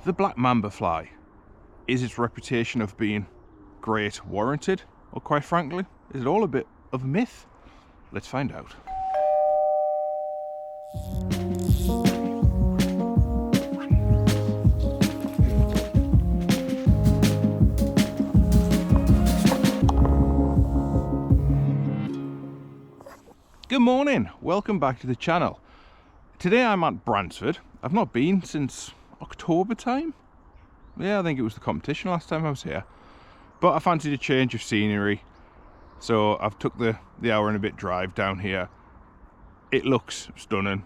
The Black Mamba Fly, is its reputation of being great warranted, or quite frankly, is it all a bit of a myth? Let's find out. Good morning, welcome back to the channel. Today I'm at Bransford. I've not been since October time. Yeah, I think it was the competition last time I was here. But I fancied a change of scenery, so I've took the hour and a bit drive down here. It looks stunning.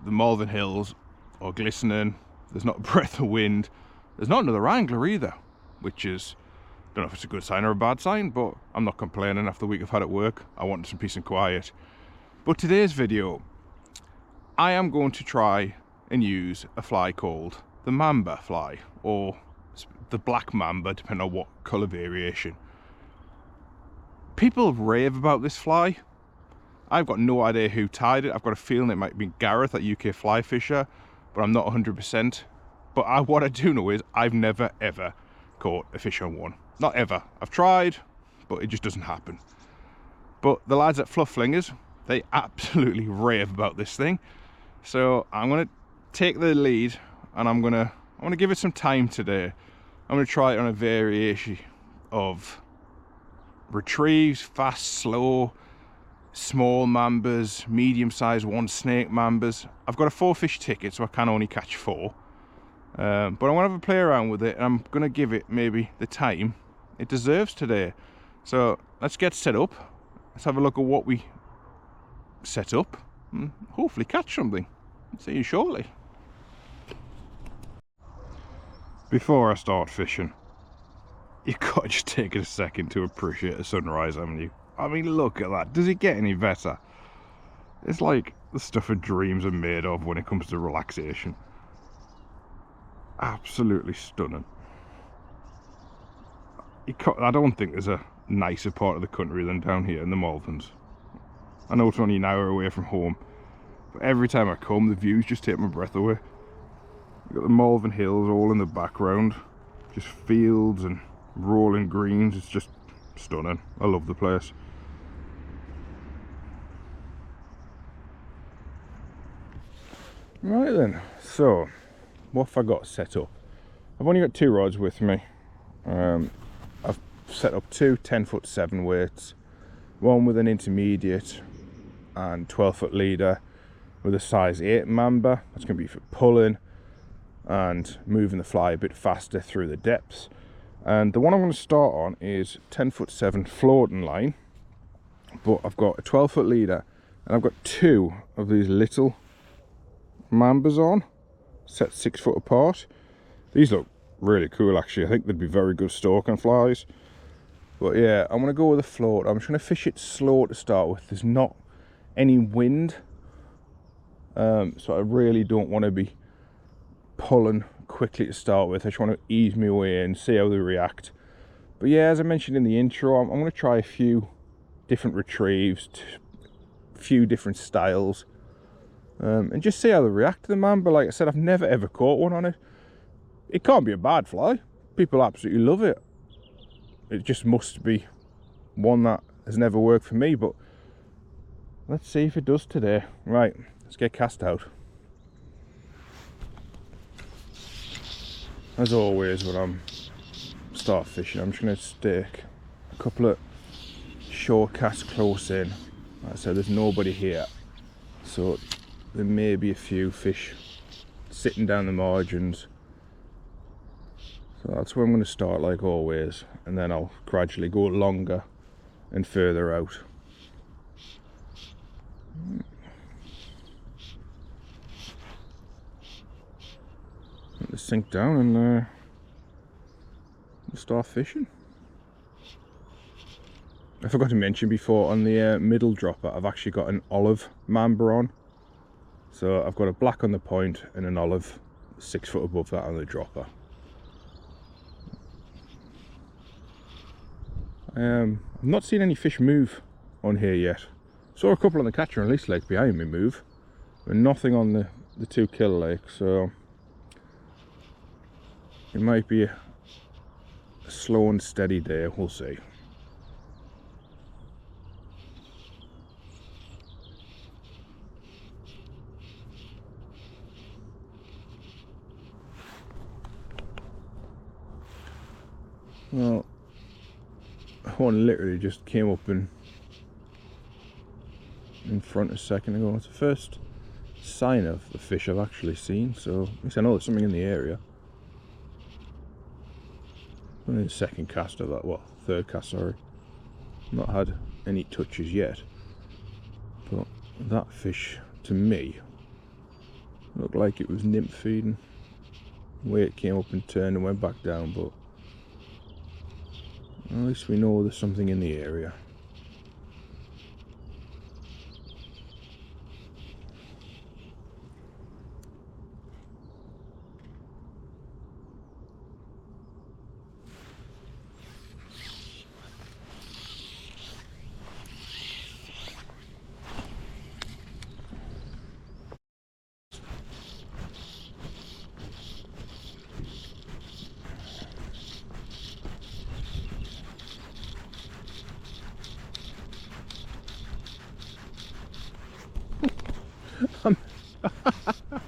The Malvern hills are glistening. There's not a breath of wind. There's not another angler either, which is, I don't know if it's a good sign or a bad sign, but I'm not complaining after the week I've had at work. I wanted some peace and quiet. But today's video, I am going to try and use a fly called the Mamba Fly, or the Black Mamba, depending on what colour variation. People rave about this fly. I've got no idea who tied it. I've got a feeling it might be Gareth at UK Fly Fisher, but I'm not 100%. But what I do know is I've never ever caught a fish on one. Not ever. I've tried, but it just doesn't happen. But the lads at Fluff Flingers, they absolutely rave about this thing. So I'm gonna take the lead and I'm gonna give it some time today. I'm gonna try it on a variation of retrieves, fast, slow, small mambas, medium-sized one snake mambas. I've got a 4-fish ticket, so I can only catch 4. But I'm gonna have a play around with it, and I'm gonna give it maybe the time it deserves today. So let's get set up. Let's have a look at what we set up and hopefully catch something. See you shortly. Before I start fishing, you've got to just take a second to appreciate the sunrise, haven't you? I mean, look at that. Does it get any better? It's like the stuff a dreams are made of when it comes to relaxation. Absolutely stunning. I don't think there's a nicer part of the country than down here in the Malverns. I know it's only an hour away from home, but every time I come, the views just take my breath away. You've got the Malvern hills all in the background, just fields and rolling greens. It's just stunning. I love the place. Right then, so what have I got set up? I've only got 2 rods with me. I've set up 2 10'7" weights, one with an intermediate and 12-foot leader with a size 8 mamba. That's going to be for pulling and moving the fly a bit faster through the depths. And the one I'm going to start on is 10'7" floating line, but I've got a 12-foot leader and I've got 2 of these little mambas on, set 6 foot apart. These look really cool actually. I think they'd be very good stalking flies. But yeah, I'm going to go with a float. I'm just going to fish it slow to start with. There's not any wind, so I really don't want to be pulling quickly to start with. I just want to ease my way in, see how they react. But yeah, as I mentioned in the intro, I'm going to try a few different retrieves, a few different styles, and just see how they react to the mamba. Like I said, I've never ever caught one on it. It can't be a bad fly. People absolutely love it. It just must be one that has never worked for me, but let's see if it does today. Right, let's get cast out. As always when I'm start fishing, I'm just going to stick a couple of short casts close in. Like I said, there's nobody here, so there may be a few fish sitting down the margins. So that's where I'm going to start, like always, and then I'll gradually go longer and further out. Let this sink down and start fishing. I forgot to mention before, on the middle dropper I've actually got an olive mamba on. So I've got a black on the point and an olive 6 foot above that on the dropper. I've not seen any fish move on here yet. Saw a couple on the catcher and least lake behind me move, but nothing on the 2 kill lake. So It might be a slow and steady day, we'll see. Well, one literally just came up in front a second ago. It's the first sign of the fish I've actually seen, so at least I know there's something in the area. Only the second cast of that, well, third cast, sorry. Not had any touches yet, but that fish to me looked like it was nymph feeding. The way it came up and turned and went back down, but at least we know there's something in the area.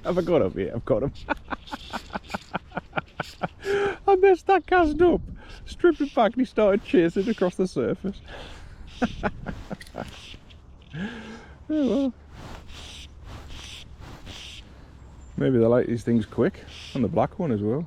Have I got him? Yeah, I've got him. I messed that cast up. Stripped it back and he started chasing across the surface. Oh well. Maybe they like these things quick. And the black one as well.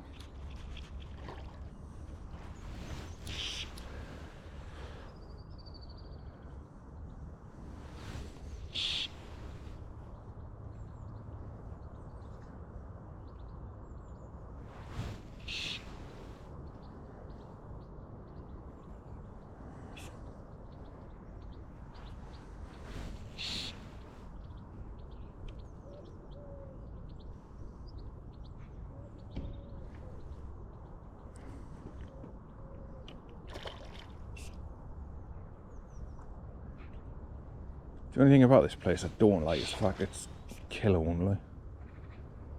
The only thing about this place I don't like is the fact it's killer only.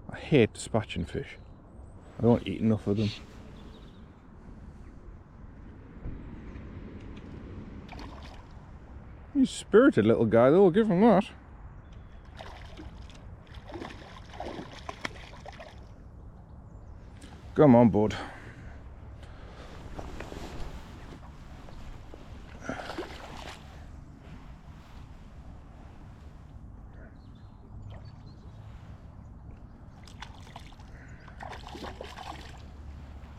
I hate dispatching fish. I don't eat enough of them. He's a spirited little guy though, I'll give him that. Come on, bud.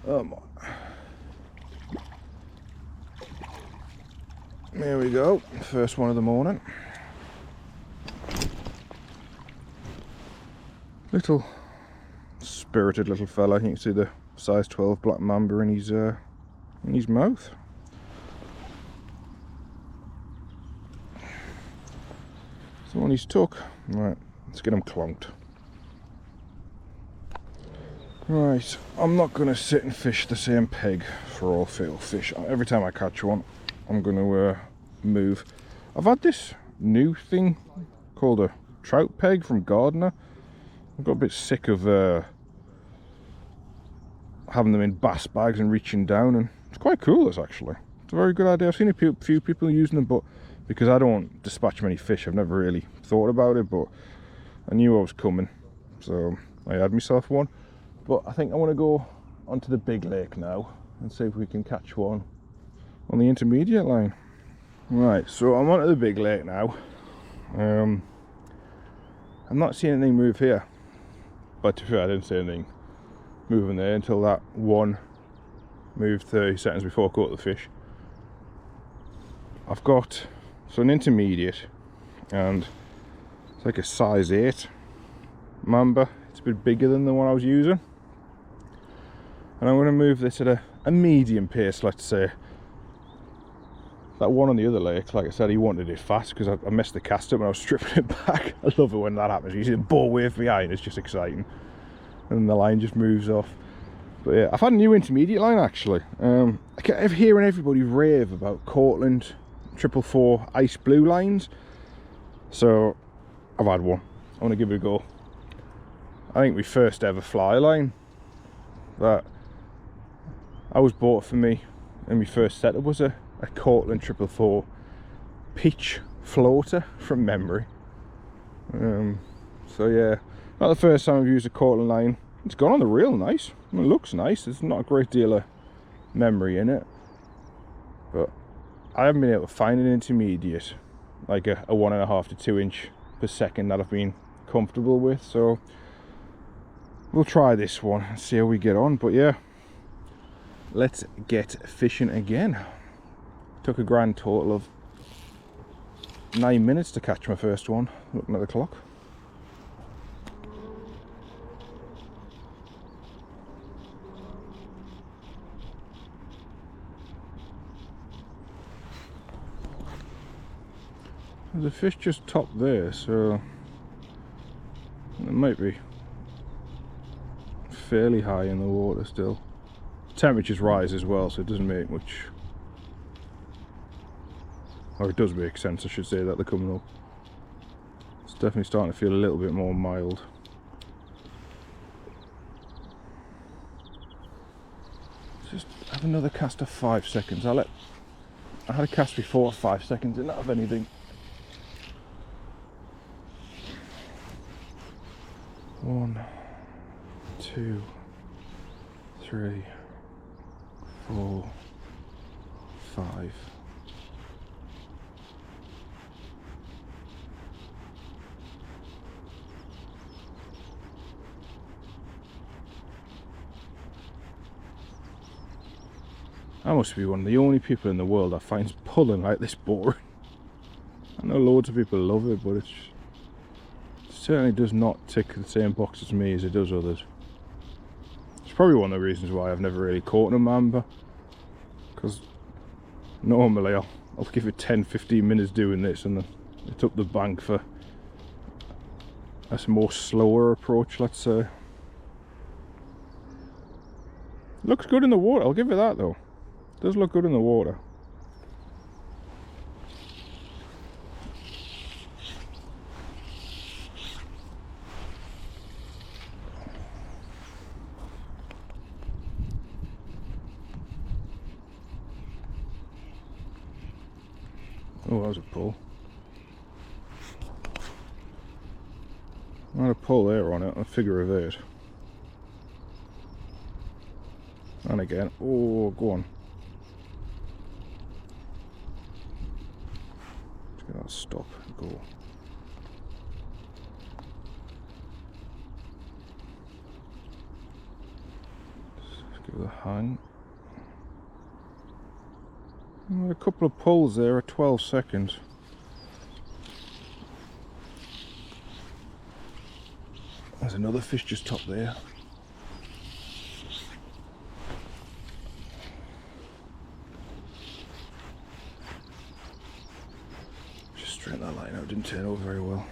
Come on. There we go, first one of the morning. Little spirited little fella. You can see the size 12 black mamba in his mouth. So on his tuck. Right, let's get him clonked. Right, I'm not going to sit and fish the same peg for all fish. Every time I catch one, I'm going to move. I've had this new thing called a trout peg from Gardner. I got a bit sick of having them in bass bags and reaching down, and it's quite cool. This actually, it's a very good idea. I've seen a few people using them, but because I don't dispatch many fish, I've never really thought about it. But I knew I was coming, so I had myself one. But I think I want to go onto the big lake now and see if we can catch one on the intermediate line. Right, so I'm onto the big lake now. I'm not seeing anything move here, but to be fair, I didn't see anything moving there until that one moved 30 seconds before I caught the fish. I've got an intermediate, and it's like a size 8 mamba. It's a bit bigger than the one I was using, and I'm going to move this at a medium pace, let's say. That one on the other lake, like I said, he wanted it fast because I messed the cast up and I was stripping it back. I love it when that happens. You see the ball wave behind, it's just exciting, and the line just moves off. But yeah, I've had a new intermediate line actually. I kept hearing everybody rave about Cortland 444 ice blue lines, so I've had one. I want to give it a go. I think my first ever fly line, that I was bought for me, and my first setup was a Cortland 444 pitch floater from memory. So yeah, not the first time I've used a Cortland line. It's gone on the reel nice. I mean, it looks nice. There's not a great deal of memory in it, but I haven't been able to find an intermediate, like a 1.5 to 2 inch per second that I've been comfortable with. So we'll try this one and see how we get on. But yeah, let's get fishing again. Took a grand total of 9 minutes to catch my first one, looking at the clock. There's a fish just top there, so it might be fairly high in the water still. Temperatures rise as well, so it doesn't make much, or it does make sense, I should say, that they're coming up. It's definitely starting to feel a little bit more mild. Just have another cast of 5 seconds. I had a cast before 5 seconds, didn't have anything. 1, 2, 3, 4, 5. I must be one of the only people in the world that finds pulling like this boring. I know loads of people love it, but it certainly does not tick the same box as me as it does others. It's probably one of the reasons why I've never really caught a mamba, because normally I'll give it 10-15 minutes doing this, and then it's up the bank for a more slower approach, let's say. Looks good in the water, I'll give it that though. It does look good in the water. Oh, that was a pull. I had a pull there on it, a figure of 8. And again, oh, go on. Let's get that stop and go. Let's give it a hang. A couple of pulls there at 12 seconds. There's another fish just top there. Just straighten that line out, didn't turn over very well.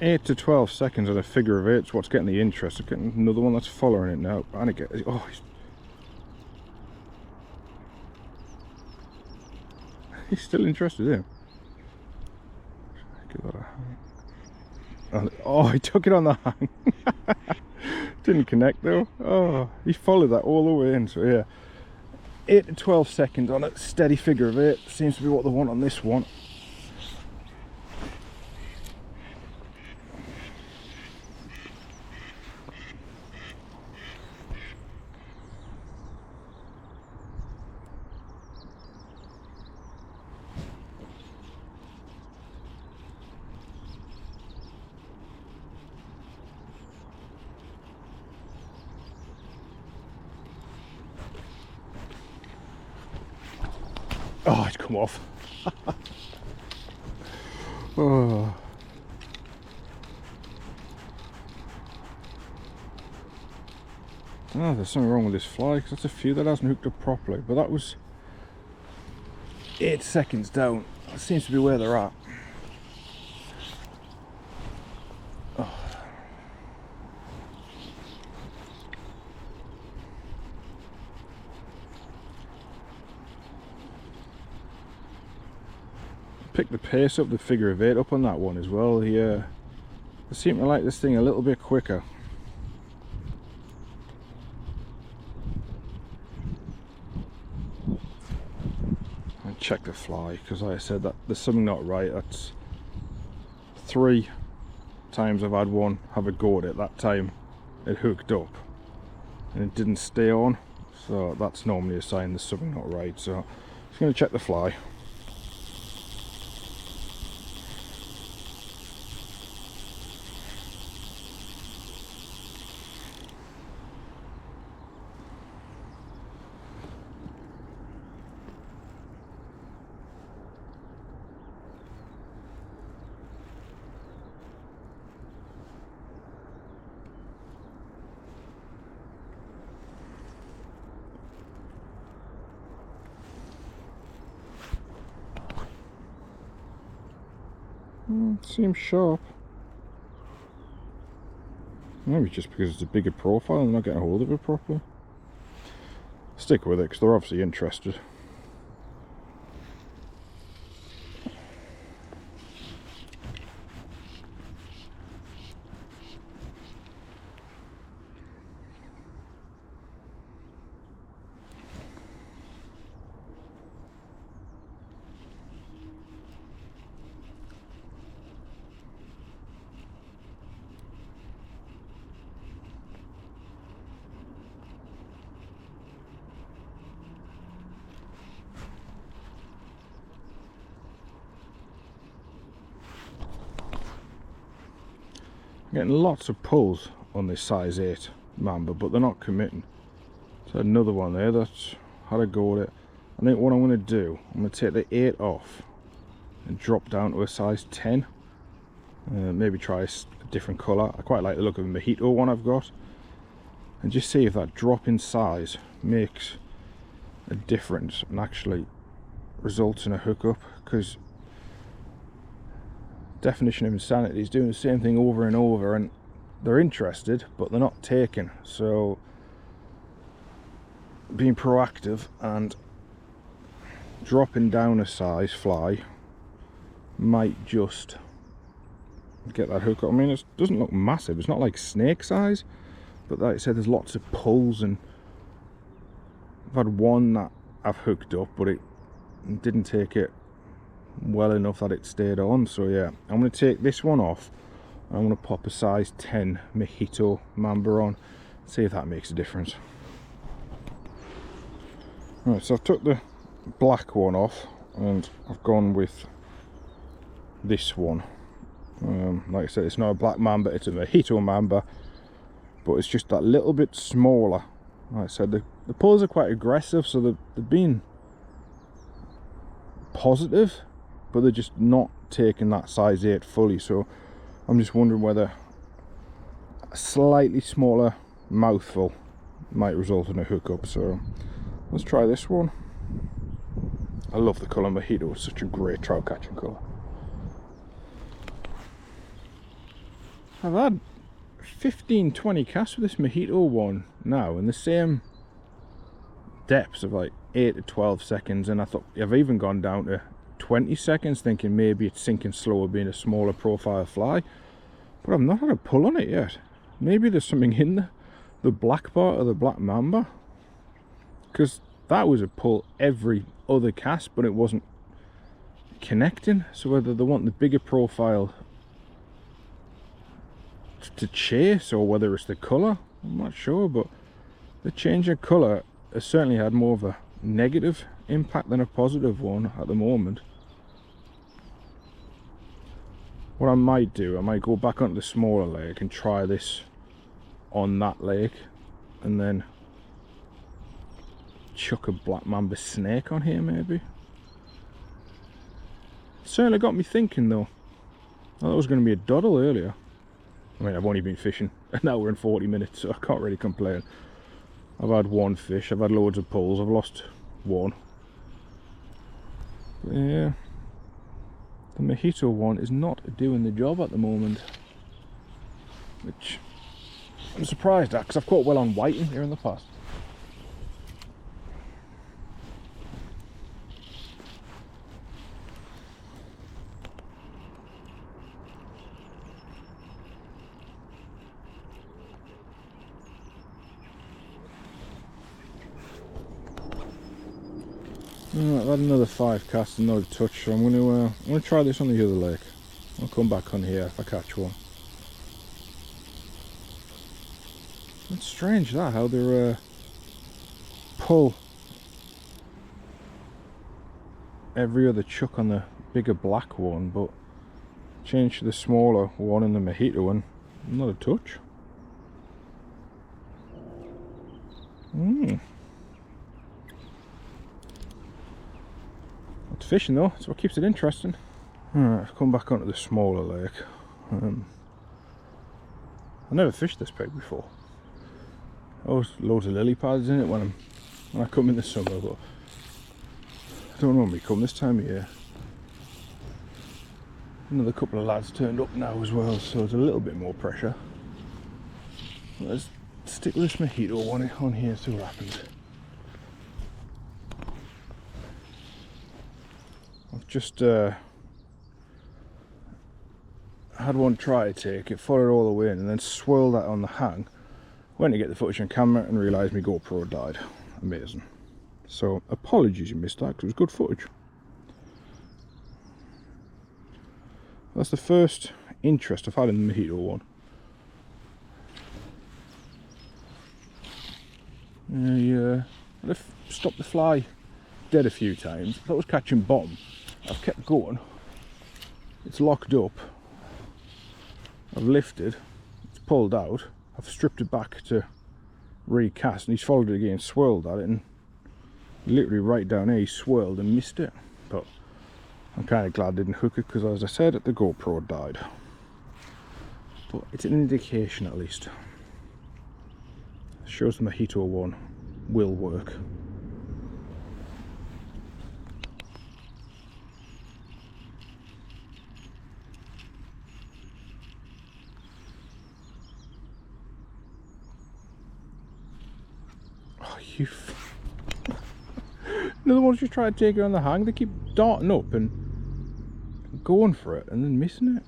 Eight to 12 seconds at a figure of 8's what's getting the interest. I'm getting another one that's following it now. And again, oh, he's still interested in. Give that a hang. Oh, he took it on the hang. Didn't connect though. Oh, he followed that all the way in. So yeah, 8 to 12 seconds on a steady figure of 8 seems to be what they want on this one. Oh, it's come off. Oh. Oh, there's something wrong with this fly, because that's a few that hasn't hooked up properly, but that was 8 seconds down. That seems to be where they're at. Oh. Pick the pace up, the figure of 8 up on that one as well. I seem to like this thing a little bit quicker. Check the fly, because like I said, that there's something not right. That's 3 times I've had one have a go at it. That time it hooked up and it didn't stay on, so that's normally a sign there's something not right. So I'm just going to check the fly. Seems sharp. Maybe just because it's a bigger profile and I'm not getting a hold of it properly. Stick with it because they're obviously interested. Getting lots of pulls on this size 8 mamba, but they're not committing. So another one there that's had a go at it. I think what I'm going to do, I'm going to take the 8 off and drop down to a size 10. Maybe try a different colour. I quite like the look of the mojito one I've got, and just see if that drop in size makes a difference and actually results in a hookup. Because definition of insanity is doing the same thing over and over, and they're interested but they're not taking. So being proactive and dropping down a size fly might just get that hook up. I mean, it doesn't look massive, it's not like snake size, but like I said, there's lots of pulls, and I've had one that I've hooked up but it didn't take it well enough that it stayed on. So yeah, I'm going to take this one off and I'm going to pop a size 10 mojito mamba on, see if that makes a difference. Right, so I've took the black one off and I've gone with this one. Like I said, it's not a black mamba, it's a mojito mamba, but it's just that little bit smaller. Like I said, the pulls are quite aggressive, so they've been positive, but they're just not taking that size 8 fully. So I'm just wondering whether a slightly smaller mouthful might result in a hookup. So let's try this one. I love the colour mojito, it's such a great trout catching colour. I've had 15-20 casts with this mojito one now in the same depths of like 8 to 12 seconds, and I thought I've even gone down to 20 seconds thinking maybe it's sinking slower being a smaller profile fly, but I've not had a pull on it yet. Maybe there's something in the black part of the black mamba, because that was a pull every other cast but it wasn't connecting. So whether they want the bigger profile to chase or whether it's the colour, I'm not sure, but the change in colour has certainly had more of a negative impact than a positive one at the moment. What I might do, I might go back onto the smaller lake and try this on that lake and then chuck a black mamba snake on here maybe. It certainly got me thinking though. I thought it was going to be a doddle earlier. I mean, I've only been fishing and now we're in 40 minutes, so I can't really complain. I've had one fish, I've had loads of pulls, I've lost one. But yeah, the mojito one is not doing the job at the moment, which I'm surprised at, because I've caught well on whiting here in the past. I've had another 5 casts and not a touch, so I'm going to try this on the other lake. I'll come back on here if I catch one. It's strange that, how they're pull every other chuck on the bigger black one, but change to the smaller one and the mojito one, not a touch. It's fishing though, that's what keeps it interesting. Alright, I've come back onto the smaller lake. I've never fished this peg before. Always loads of lily pads in it when I come in the summer, but I don't normally come this time of year. Another couple of lads turned up now as well, so there's a little bit more pressure. Let's stick with this mojito one on here, see what happens. I've just had one try to take it, followed all the way in, and then swirled that on the hang. Went to get the footage on camera and realised my GoPro died. Amazing. So apologies you missed that, because it was good footage. That's the first interest I've had in the mojito one. I've stopped the fly dead a few times. That was catching bottom. I've kept going. It's locked up. I've lifted. It's pulled out. I've stripped it back to recast, and he's followed it again, swirled at it, and literally right down here he swirled and missed it. But I'm kind of glad I didn't hook it, because as I said, the GoPro died. But it's an indication at least. It shows the mojito one will work. Oh, you... Another one's just trying to take it on the hang. They keep darting up and going for it and then missing it.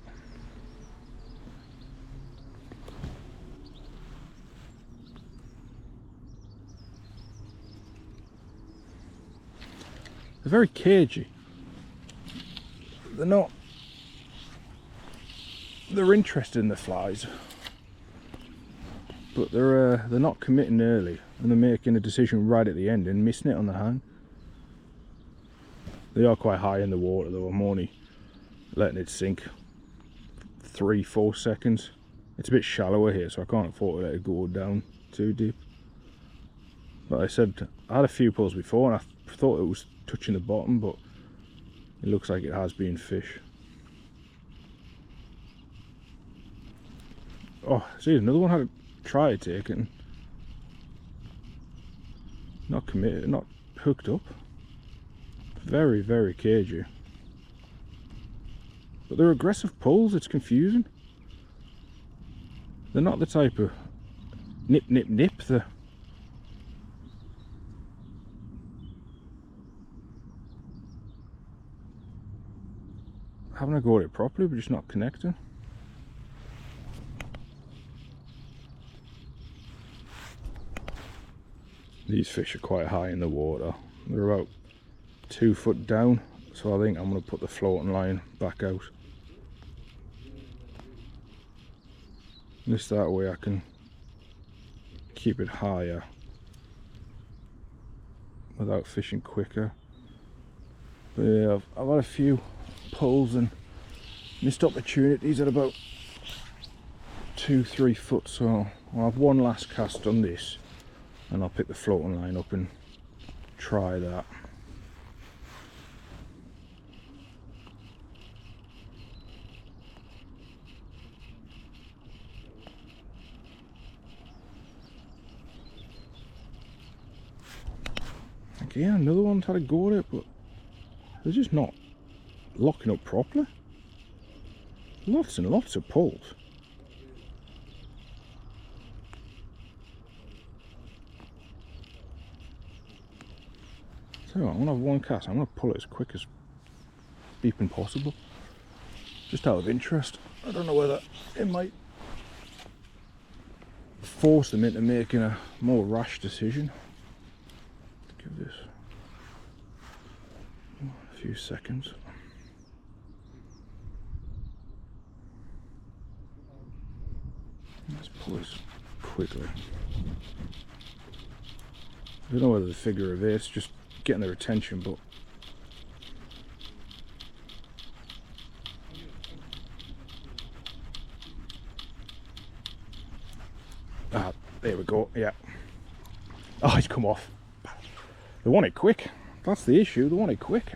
They're very cagey. They're not... They're interested in the flies, but they're not committing early, and they're making a decision right at the end and missing it on the hang. They are quite high in the water though. I'm only letting it sink 3-4 seconds. It's a bit shallower here, so I can't afford to let it go down too deep. But I said, I had a few pulls before and I thought it was touching the bottom, but it looks like it has been fish. Oh, see, another one had to try to take it and not committed, not hooked up. Very, very cagey. But they're aggressive pulls, it's confusing. They're not the type of nip, nip, nip. They're having a go at it properly, but just not connecting. These fish are quite high in the water. They're about 2 foot down, so I think I'm going to put the floating line back out. This that way I can keep it higher without fishing quicker. But yeah, I've had a few pulls and missed opportunities at about 2-3 foot, so I'll have one last cast on this and I'll pick the floating line up and try that. Again, another one's had a go at it, but they're just not locking up properly. Lots and lots of pulls. So I'm going to have one cast. I'm going to pull it as quick as beeping possible. Just out of interest. I don't know whether it might force them into making a more rash decision. Give this a few seconds. Let's pull this quickly. I don't know whether the figure of it's just getting their attention, but there we go. Yeah. Oh, it's come off. They want it quick. That's the issue. They want it quick.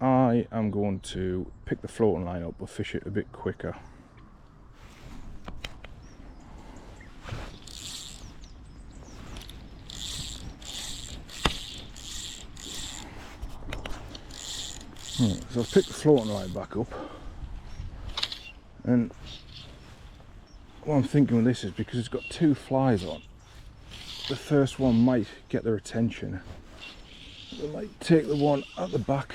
I am going to pick the floating line up, but fish it a bit quicker. So I've picked the floating line back up, and what I'm thinking with this is because it's got two flies on, the first one might get their attention. They might take the one at the back,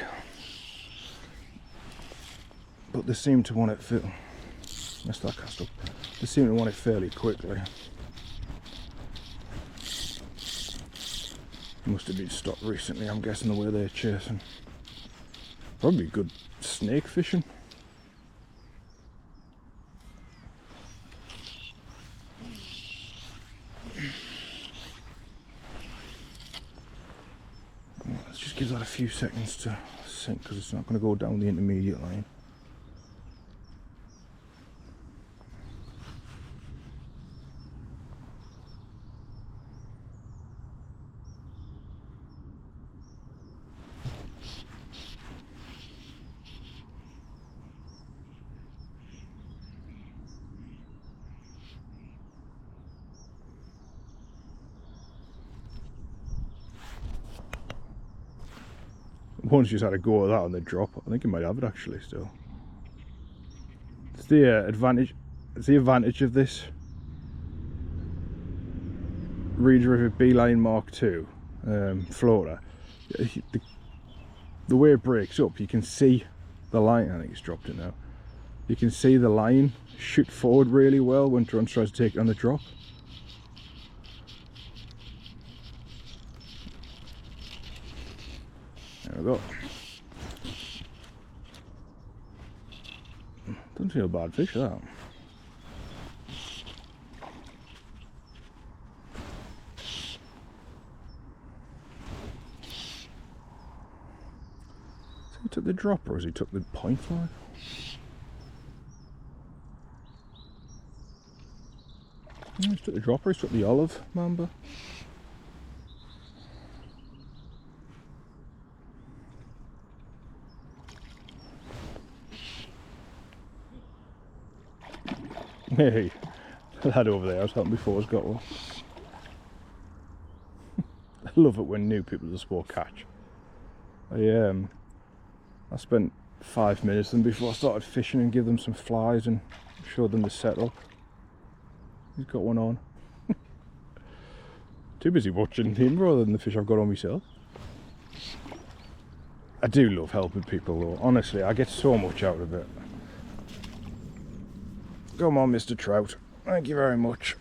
but they seem to want it messed that cast up. They seem to want it fairly quickly. Must have been stopped recently, I'm guessing, the way they're chasing. Probably good snake fishing. Let's just give that a few seconds to sink, because it's not going to go down the intermediate line. One's just had a go at that on the drop. I think he might have it actually still. It's the advantage. It's the advantage of this Rede River Beeline Mark II floater. The way it breaks up, you can see the line. I think it's dropped it now. You can see the line shoot forward really well when Trout tries to take it on the drop. There we go. Doesn't feel a bad fish, that. So he took the drop, or has he took the point fly? No, he took the dropper, he took the olive mamba. Hey, the lad over there I was helping before has got one. I love it when new people at the sport catch. I spent 5 minutes with them before I started fishing and give them some flies and showed them the setup. He's got one on. Too busy watching him rather than the fish I've got on myself. I do love helping people though, honestly, I get so much out of it. Come on, Mr. Trout. Thank you very much.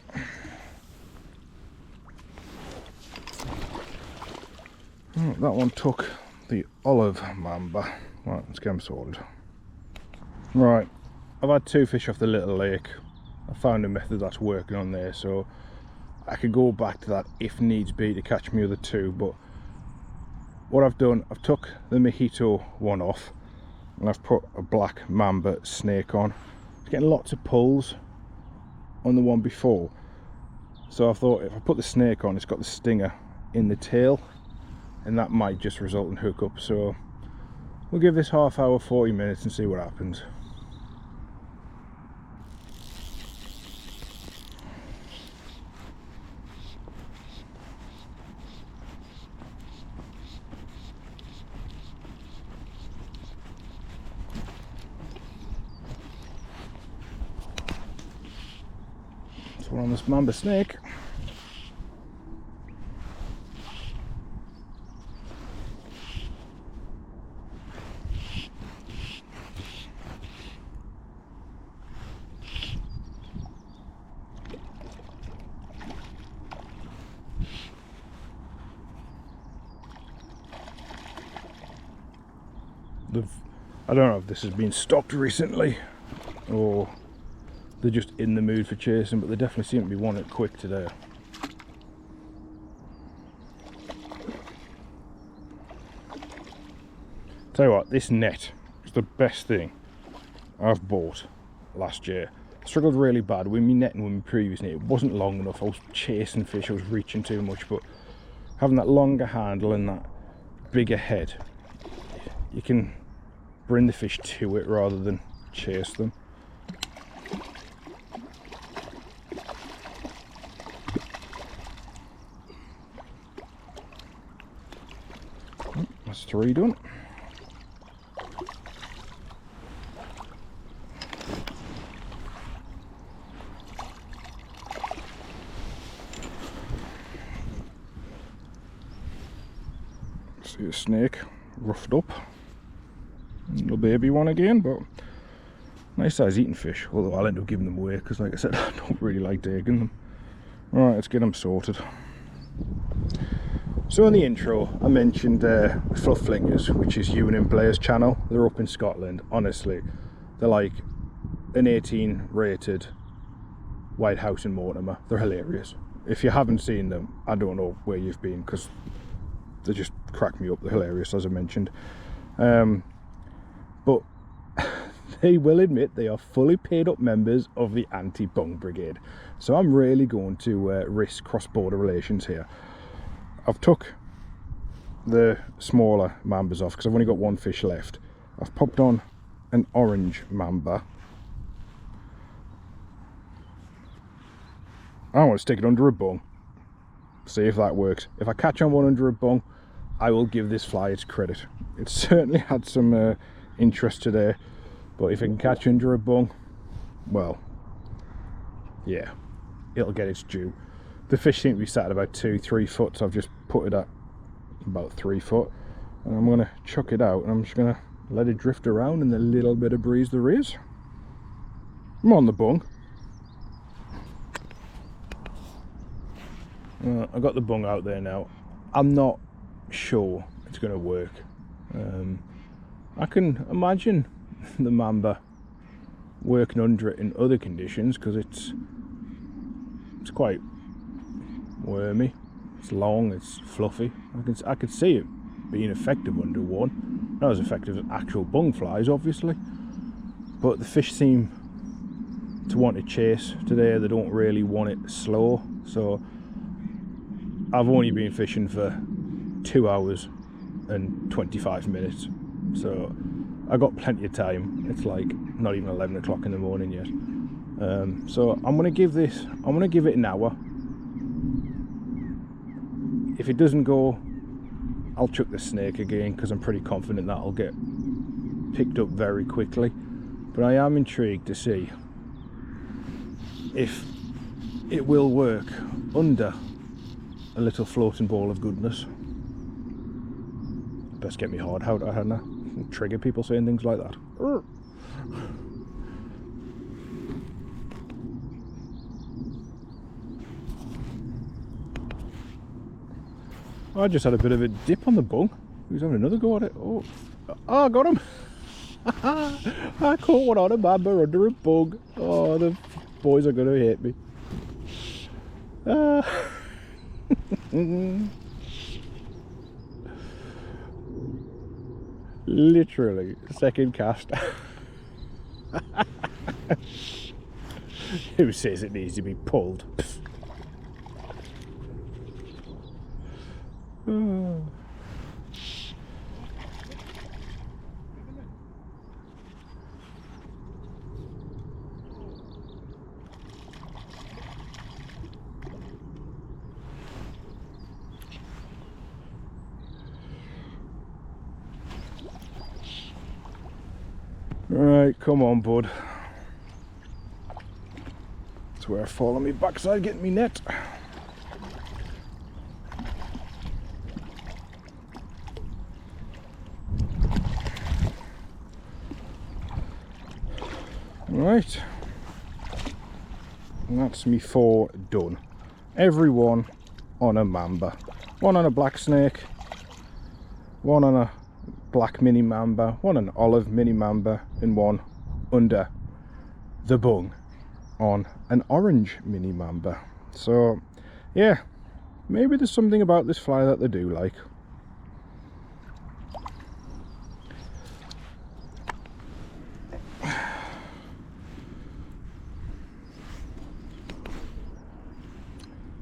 Oh, that one took the olive mamba. Right, let's get him sorted. Right, I've had 2 fish off the little lake. I found a method that's working on there, so I could go back to that if needs be to catch me other 2. But what I've done, I've took the mojito one off and I've put a black mamba snake on. It's getting lots of pulls on the one before, so I thought if I put the snake on, it's got the stinger in the tail, and that might just result in hookup. So we'll give this half hour, 40 minutes and see what happens. So on this mamba snake. I don't know if this has been stocked recently or they're just in the mood for chasing, but they definitely seem to be wanting it quick today. Tell you what, this net is the best thing I've bought last year. I struggled really bad with me netting with my previous net. It wasn't long enough, I was chasing fish, I was reaching too much, but having that longer handle and that bigger head, you can bring the fish to it rather than chase them. That's 3 done. See a snake roughed up. Little baby one again, but nice size eating fish, although I'll end up giving them away because, like I said, I don't really like taking them. Alright, let's get them sorted. So in the intro I mentioned Fluff Flingers, which is Ewan and Blair's channel. They're up in Scotland. Honestly, they're like an 18 rated White House in Mortimer. They're hilarious. If you haven't seen them, I don't know where you've been, because they just crack me up. They're hilarious, as I mentioned. But they will admit they are fully paid up members of the anti-bung brigade. So I'm really going to risk cross-border relations here. I've took the smaller mambas off because I've only got 1 fish left. I've popped on an orange mamba. I want to stick it under a bung. See if that works. If I catch on one under a bung, I will give this fly its credit. It's certainly had some interest today, but if it can catch under a bung, well, yeah, it'll get its due. The fish seem to be sat at about 2-3 foot, so I've just put it at about 3 foot, and I'm going to chuck it out and I'm just going to let it drift around in the little bit of breeze there is. I'm on the bung. I've got the bung out there now. I'm not sure it's going to work. I can imagine the mamba working under it in other conditions, because it's quite wormy, it's long, it's fluffy. I could see it being effective under one, not as effective as actual bung flies obviously, but the fish seem to want to chase today. They don't really want it slow. So I've only been fishing for 2 hours and 25 minutes, so I got plenty of time. It's like not even 11 o'clock in the morning yet. So I'm going to give it an hour. If it doesn't go, I'll chuck the snake again, because I'm pretty confident that'll get picked up very quickly. But I am intrigued to see if it will work under a little floating ball of goodness. Best get me hard out, hadn't I? Trigger people saying things like that. I just had a bit of a dip on the bung. He's having another go at it. Oh, I got him. I caught one on a mamba under a bug. Oh, the boys are going to hate me. Literally, second cast. Who says it needs to be pulled? Right, come on, bud. That's where I fall on my backside getting me net. Right, and that's me 4 done. Every one on a mamba, one on a black snake, one on a black mini mamba, one on an olive mini mamba, and one under the bung on an orange mini mamba. So yeah, maybe there's something about this fly that they do like.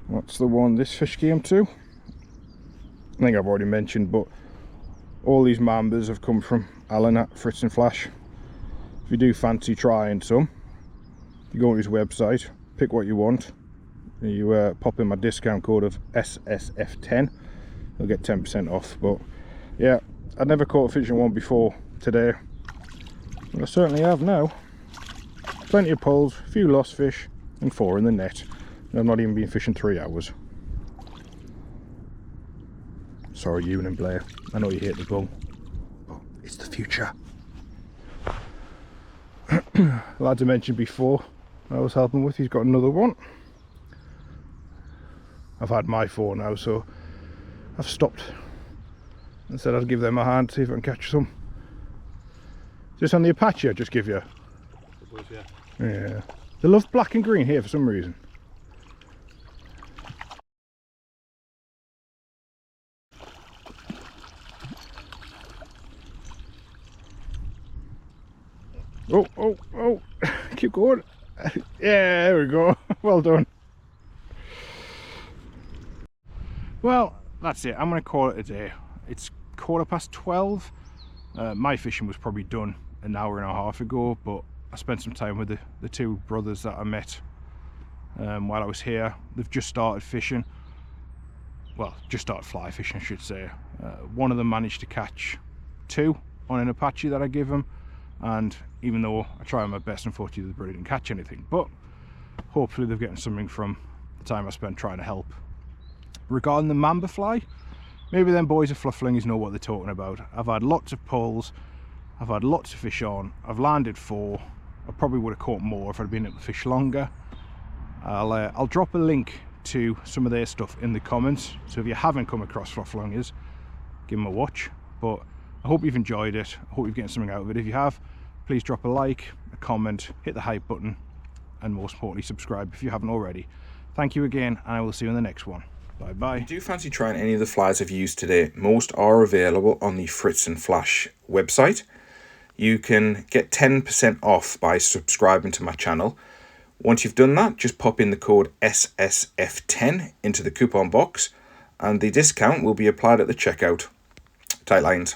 That's the one this fish came to. I think I've already mentioned, but all these mambas have come from Alan at Fritz and Flash. If you do fancy trying some, you go on his website, pick what you want, you pop in my discount code of SSF10, you'll get 10% off. But yeah, I'd never caught a fishing one before today, but I certainly have now. Plenty of pulls, a few lost fish, and 4 in the net. And I've not even been fishing 3 hours. Sorry, Ewan and Blair, I know you hate the bung, but it's the future. Lads I mentioned before I was helping with, he's got another one. I've had my 4 now, so I've stopped and said I'd give them a hand, see if I can catch some. Just on the Apache I just give you? Yeah. They love black and green here for some reason. Oh, keep going. Yeah, there we go. Well done. Well, that's it. I'm going to call it a day. It's 12:15. My fishing was probably done an hour and a half ago, but I spent some time with the 2 brothers that I met while I was here. They've just started fishing. Well, just started fly fishing, I should say. One of them managed to catch 2 on an Apache that I give them. And even though I try my best, unfortunately they didn't catch anything, but hopefully they're getting something from the time I spent trying to help. Regarding the mamba fly, maybe them boys at Fluff Flingers know what they're talking about. I've had lots of pulls, I've had lots of fish on, I've landed 4. I probably would have caught more if I'd been able to fish longer. I'll drop a link to some of their stuff in the comments, so if you haven't come across Fluff Flingers, give them a watch. But I hope you've enjoyed it. I hope you're getting something out of it. If you have, please drop a like, a comment, hit the hype button, and most importantly subscribe if you haven't already. Thank you again, and I will see you in the next one. Bye bye. If you do fancy trying any of the flies I've used today, most are available on the Fritz and Flash website. You can get 10% off by subscribing to my channel. Once you've done that, just pop in the code SSF10 into the coupon box, and the discount will be applied at the checkout. Tight lines.